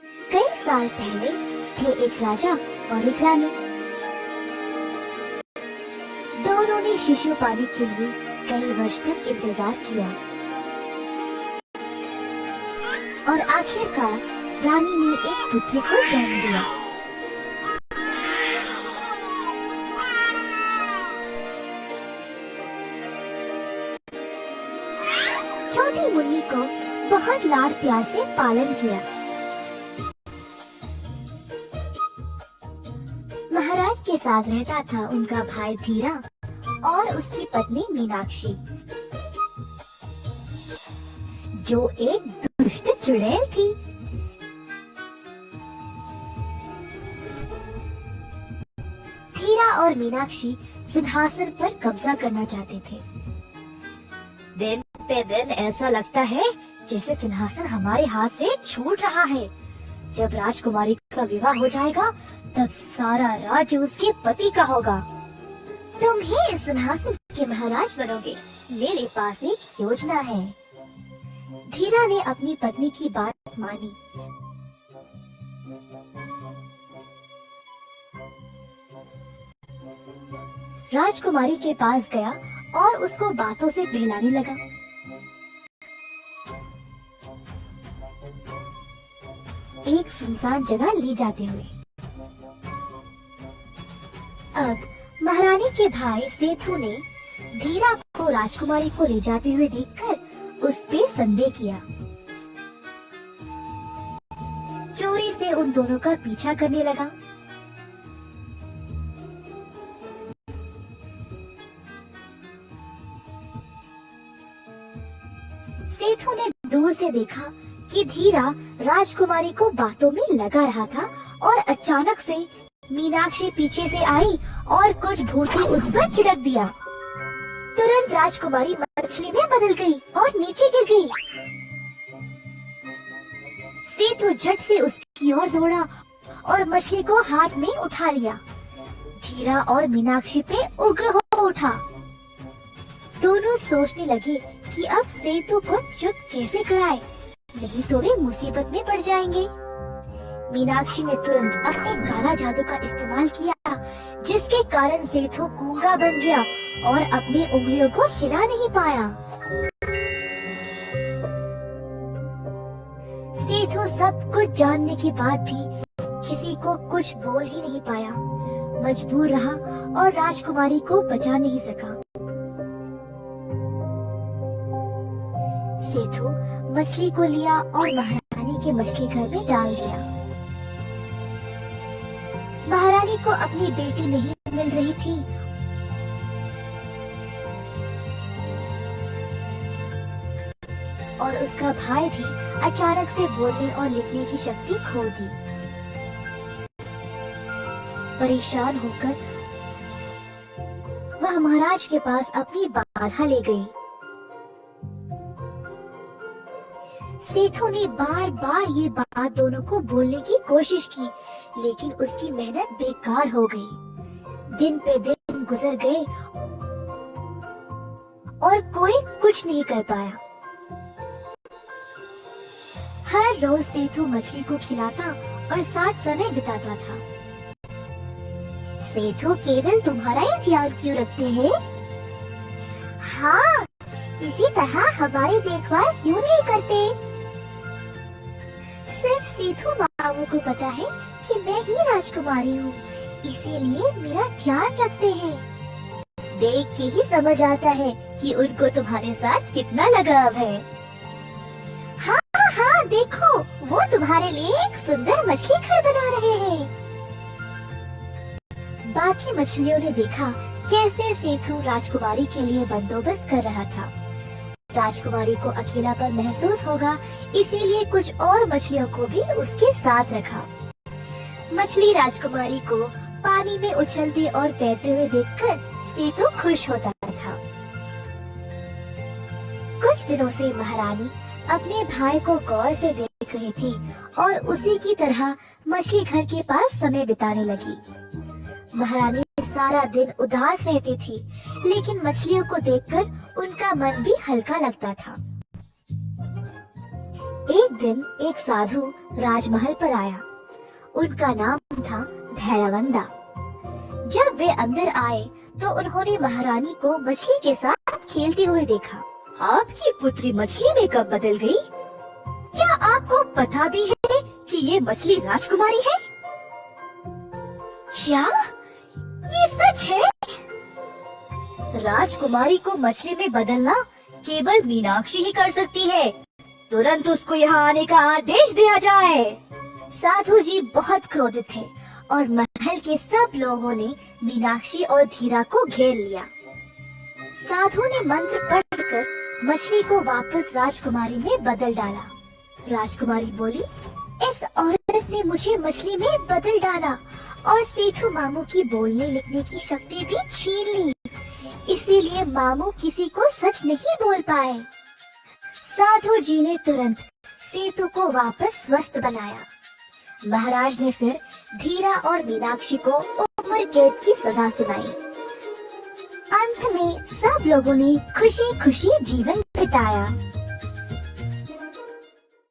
कई साल पहले थे एक राजा और एक रानी। दोनों ने शिशु पाने के लिए कई वर्ष तक इंतजार किया और आखिरकार रानी ने एक पुत्र को जन्म दिया। छोटी मुन्नी को बहुत लाड प्यार से पालन किया। महाराज के साथ रहता था उनका भाई धीरा और उसकी पत्नी मीनाक्षी, जो एक दुष्ट चुड़ैल थी। धीरा और मीनाक्षी सिंहासन पर कब्जा करना चाहते थे। दिन पे दिन ऐसा लगता है जैसे सिंहासन हमारे हाथ से छूट रहा है। जब राजकुमारी का विवाह हो जाएगा तब सारा राज्य उसके पति का होगा। तुम ही इस सिंहासन के महाराज बनोगे। मेरे पास एक योजना है। धीरा ने अपनी पत्नी की बात मानी। राजकुमारी के पास गया और उसको बातों से बहलाने लगा। एक सुनसान जगह ले जाते हुए। अब महारानी के भाई सेठू ने धीरा को राजकुमारी को ले जाते हुए देखकर उस पे संदेह किया। चोरी से उन दोनों का पीछा करने लगा। सेठू ने दूर से देखा कि धीरा राजकुमारी को बातों में लगा रहा था और अचानक से मीनाक्षी पीछे से आई और कुछ भूती उस पर छिड़क दिया। तुरंत राजकुमारी मछली में बदल गई और नीचे गिर गई। सेठू झट से उसकी ओर दौड़ा और मछली को हाथ में उठा लिया। धीरा और मीनाक्षी पे उग्र हो उठा। दोनों सोचने लगे कि अब सेठू को चुप कैसे कराए, नहीं तो वे मुसीबत में पड़ जाएंगे। मीनाक्षी ने तुरंत अपने काला जादू का इस्तेमाल किया, जिसके कारण सेठू गूंगा बन गया और अपनी उंगलियों को हिला नहीं पाया। सेठू सब कुछ जानने के बाद भी किसी को कुछ बोल ही नहीं पाया। मजबूर रहा और राजकुमारी को बचा नहीं सका। सेठू मछली को लिया और महारानी के मछली घर में डाल दिया। महारानी को अपनी बेटी नहीं मिल रही थी। और उसका भाई भी अचानक से बोलने और लिखने की शक्ति खो दी। परेशान होकर वह महाराज के पास अपनी बाधा ले गई। सेठू ने बार बार ये बात दोनों को बोलने की कोशिश की, लेकिन उसकी मेहनत बेकार हो गई। दिन पे दिन गुजर गए और कोई कुछ नहीं कर पाया। हर रोज सेठू मछली को खिलाता और साथ समय बिताता था। सेठू केवल तुम्हारा ही ध्यान क्यों रखते हैं? हाँ, इसी तरह हमारी देखभाल क्यों नहीं करते? सिर्फ सेठू मामू को पता है कि मैं ही राजकुमारी हूँ, इसीलिए मेरा ध्यान रखते हैं। देख के ही समझ आता है कि उनको तुम्हारे साथ कितना लगाव है। हाँ हाँ, देखो वो तुम्हारे लिए एक सुंदर मछली घर बना रहे हैं। बाकी मछलियों ने देखा कैसे सेठू राजकुमारी के लिए बंदोबस्त कर रहा था। राजकुमारी को अकेलापन महसूस होगा, इसीलिए कुछ और मछलियों को भी उसके साथ रखा। मछली राजकुमारी को पानी में उछलते और तैरते हुए देखकर सेठू खुश होता था। कुछ दिनों से महारानी अपने भाई को गौर से देख रही थी और उसी की तरह मछली घर के पास समय बिताने लगी। महारानी सारा दिन उदास रहती थी, लेकिन मछलियों को देखकर उनका मन भी हल्का लगता था। एक दिन एक साधु राजमहल पर आया। उनका नाम था धैर्यवंदा। जब वे अंदर आए तो उन्होंने महारानी को मछली के साथ खेलते हुए देखा। आपकी पुत्री मछली में कब बदल गई? क्या आपको पता भी है कि ये मछली राजकुमारी है? क्या ये सच है? राजकुमारी को मछली में बदलना केवल मीनाक्षी ही कर सकती है। तुरंत उसको यहाँ आने का आदेश दिया जाए। साधु जी बहुत क्रोधित थे और महल के सब लोगों ने मीनाक्षी और धीरा को घेर लिया। साधु ने मंत्र पढ़कर मछली को वापस राजकुमारी में बदल डाला। राजकुमारी बोली, इस औरत ने मुझे मछली में बदल डाला और सेठू मामू की बोलने लिखने की शक्ति भी छीन ली। इसीलिए मामू किसी को सच नहीं बोल पाए। साधु जी ने तुरंत सेतु को वापस स्वस्थ बनाया। महाराज ने फिर धीरा और मीनाक्षी को उम्र कैद की सजा सुनाई। अंत में सब लोगों ने खुशी खुशी जीवन बिताया।